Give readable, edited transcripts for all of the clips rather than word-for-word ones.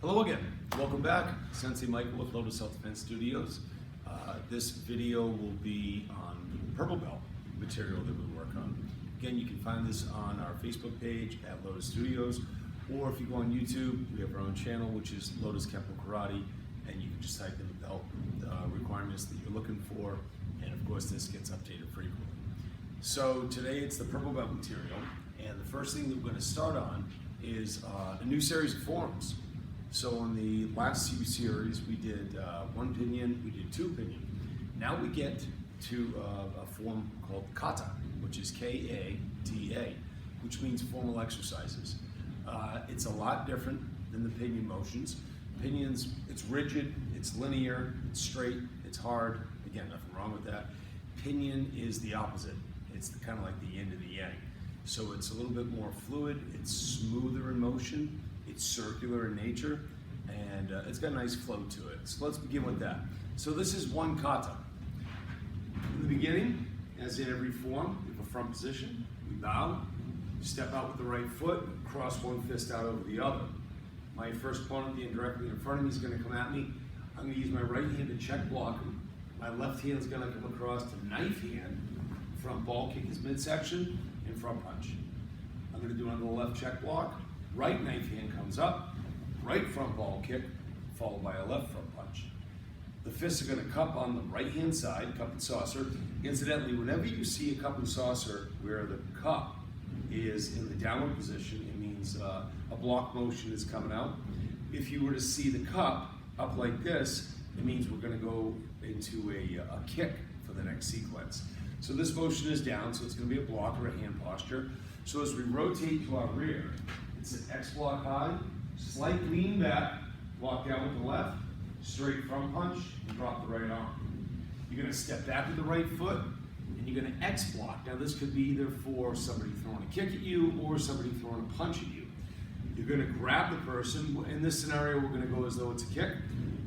Hello again. Welcome back. Sensei Michael with Lotus Self Defense Studios. This video will be on purple belt material that we work on. Again, you can find this on our Facebook page at Lotus Studios, or if you go on YouTube, we have our own channel, which is Lotus Kempo Karate, and you can just type in the belt requirements that you're looking for, and of course this gets updated frequently. So today it's the purple belt material, and the first thing that we're going to start on is a new series of forms. So in the last few series, we did one pinion, we did two pinion. Now we get to a form called Kata, which is K-A-T-A, which means formal exercises. It's a lot different than the pinion motions. Pinions, it's rigid, it's linear, it's straight, it's hard. Again, nothing wrong with that. Pinion is the opposite. It's kind of like the yin to the yang. So it's a little bit more fluid, it's smoother in motion, it's circular in nature, and it's got a nice flow to it. So let's begin with that. So this is one kata. In the beginning, as in every form, we have a front position, we bow, step out with the right foot, cross one fist out over the other. My first opponent being directly in front of me is going to come at me. I'm going to use my right hand to check block him. My left hand is going to come across to knife hand, front ball kick his midsection, and front punch. I'm going to do another left check block. Right knife hand comes up, right front ball kick, followed by a left front punch. The fists are going to cup on the right hand side, cup and saucer. Incidentally, whenever you see a cup and saucer where the cup is in the downward position, it means a block motion is coming out. If you were to see the cup up like this, it means we're going to go into a kick for the next sequence. So this motion is down, so it's going to be a block or a hand posture. So as we rotate to our rear, it's an X block high, slight lean back, block down with the left, straight front punch, and drop the right arm. You're going to step back with the right foot, and you're going to X block. Now this could be either for somebody throwing a kick at you or somebody throwing a punch at you. You're going to grab the person. In this scenario, we're going to go as though it's a kick.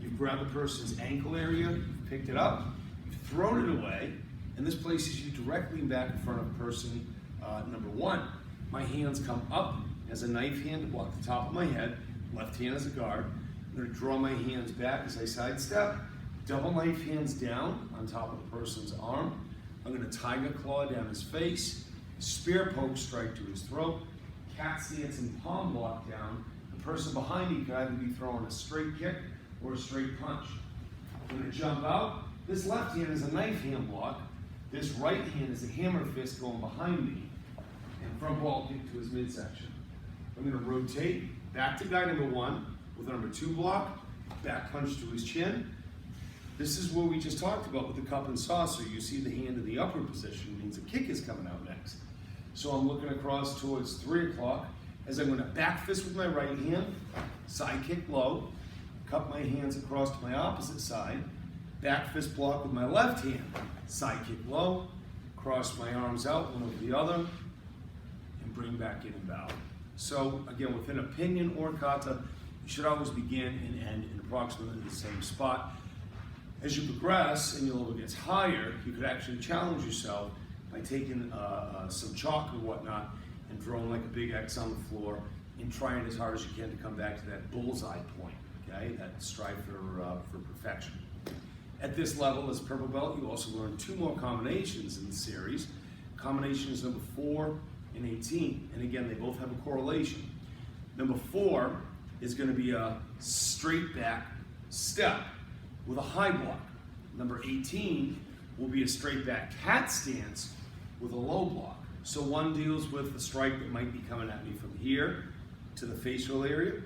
You've grabbed the person's ankle area, you've picked it up, you've thrown it away, and this places you directly back in front of person number one. My hands come up as a knife hand to block the top of my head, left hand as a guard. I'm going to draw my hands back as I sidestep, double knife hands down on top of the person's arm. I'm going to tiger claw down his face, spear poke strike to his throat, cat stance and palm block down. The person behind me could either be throwing a straight kick or a straight punch. I'm going to jump out. This left hand is a knife hand block. This right hand is a hammer fist going behind me, and front ball kick to his midsection. I'm going to rotate back to guy number one with a number two block, back punch to his chin. This is what we just talked about with the cup and saucer. You see the hand in the upper position means a kick is coming out next. So I'm looking across towards 3 o'clock as I'm going to back fist with my right hand, side kick low, cup my hands across to my opposite side, back fist block with my left hand, side kick low, cross my arms out, one over the other, and bring back in and bow. So again, within a pinion or kata, you should always begin and end in approximately the same spot. As you progress and your level gets higher, you could actually challenge yourself by taking some chalk or whatnot and drawing like a big X on the floor and trying as hard as you can to come back to that bullseye point, okay? That strive for perfection. At this level, as purple belt, you also learn 2 more combinations in the series. Combinations number 4 and 18, and again, they both have a correlation. Number 4 is going to be a straight back step with a high block. Number 18 will be a straight back cat stance with a low block. So one deals with the strike that might be coming at me from here to the facial area.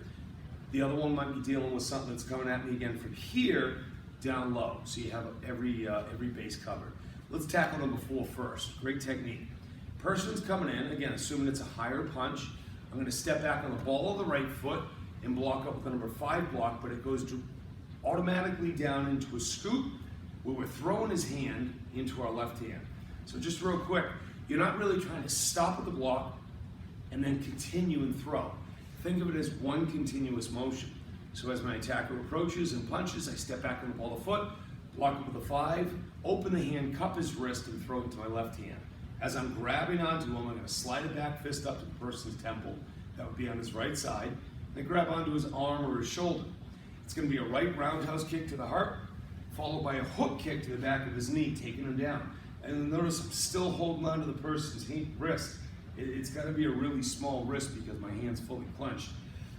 The other one might be dealing with something that's coming at me again from here down low. So you have every base covered. Let's tackle number 4 first. Great technique. Person's coming in, again, assuming it's a higher punch. I'm going to step back on the ball of the right foot and block up with the number 5 block, but it goes automatically down into a scoop where we're throwing his hand into our left hand. So just real quick, you're not really trying to stop at the block and then continue and throw. Think of it as one continuous motion. So as my attacker approaches and punches, I step back on the ball of foot, block up with a 5, open the hand, cup his wrist, and throw it to my left hand. As I'm grabbing onto him, I'm going to slide a back fist up to the person's temple. That would be on his right side. Then grab onto his arm or his shoulder. It's going to be a right roundhouse kick to the heart, followed by a hook kick to the back of his knee, taking him down. And notice I'm still holding onto the person's wrist. It's got to be a really small wrist because my hand's fully clenched.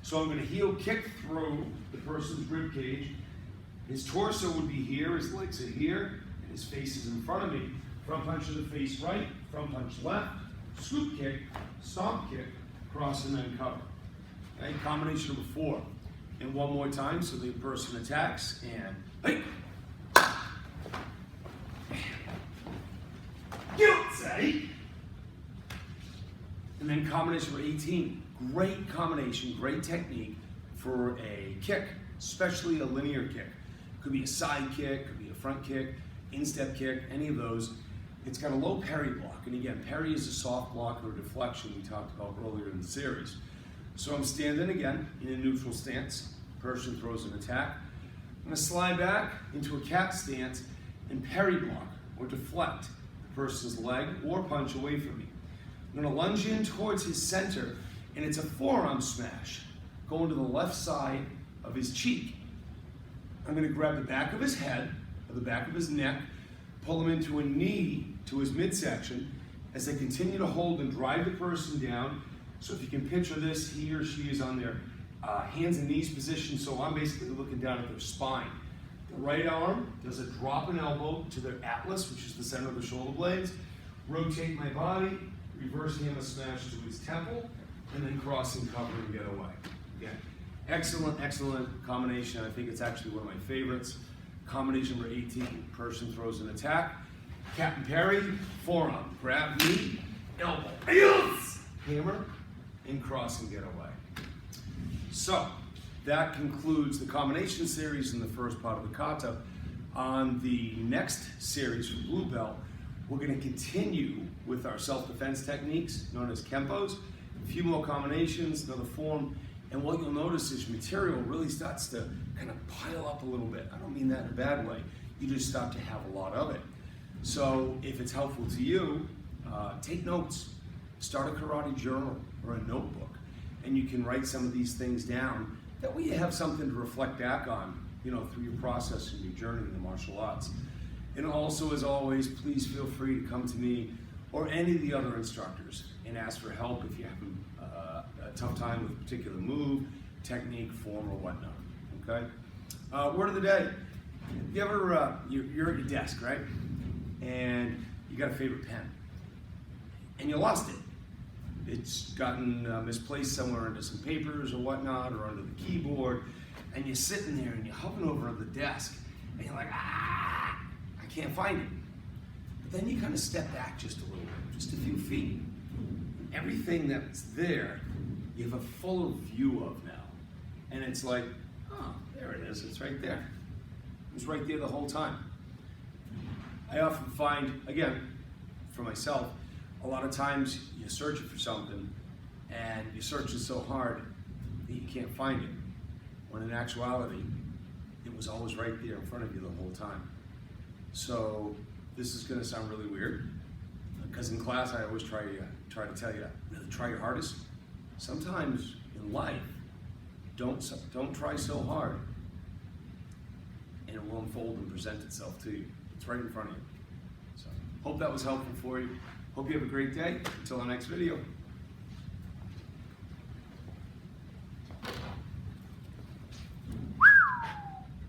So I'm going to heel kick through the person's rib cage. His torso would be here, his legs are here, and his face is in front of me. Front punch to the face right, front punch left, scoop kick, stomp kick, cross and then cover. Okay, combination number 4. And one more time so the person attacks, and hey! Guilty! And then combination number 18. Great combination, great technique for a kick, especially a linear kick. Could be a side kick, could be a front kick, instep kick, any of those. It's got a low parry block. And again, parry is a soft block or deflection we talked about earlier in the series. So I'm standing again in a neutral stance. Person throws an attack. I'm going to slide back into a cat stance and parry block or deflect the person's leg or punch away from me. I'm going to lunge in towards his center, and it's a forearm smash going to the left side of his cheek. I'm going to grab the back of his head, or the back of his neck, pull him into a knee to his midsection as I continue to hold and drive the person down. So if you can picture this, he or she is on their hands and knees position, so I'm basically looking down at their spine. The right arm does a drop and elbow to their atlas, which is the center of the shoulder blades. Rotate my body, reverse hammer smash to his temple, and then cross and cover and get away. Again, excellent, excellent combination. I think it's actually one of my favorites. Combination number 18, person throws an attack. Captain Perry, forearm, grab knee, elbow, hammer, and cross and get away. So, that concludes the combination series in the first part of the kata. On the next series for Blue Belt, we're going to continue with our self-defense techniques known as Kempos. A few more combinations, another form, and what you'll notice is material really starts to kind of pile up a little bit. I don't mean that in a bad way. You just start to have a lot of it. So if it's helpful to you, take notes. Start a karate journal or a notebook, and you can write some of these things down. That way you have something to reflect back on, through your process and your journey in the martial arts. And also, as always, please feel free to come to me or any of the other instructors and ask for help if you have a tough time with a particular move, technique, form, or whatnot. Okay? Word of the day. You ever, you're at your desk, right? And you got a favorite pen. And you lost it. It's gotten misplaced somewhere under some papers or whatnot, or under the keyboard, and you're sitting there and you're hovering over the desk, and you're like, I can't find it. But then you kind of step back just a little bit, just a few feet. Everything that's there, you have a full view of now. And it's like, oh, there it is, it's right there. It was right there the whole time. I often find, again, for myself, a lot of times you're searching for something and you're searching so hard that you can't find it. When in actuality, it was always right there in front of you the whole time. So this is gonna sound really weird, because in class I always try to tell you, really try your hardest. Sometimes in life, don't try so hard, and it will unfold and present itself to you. It's right in front of you. So hope that was helpful for you. Hope you have a great day. Until our next video.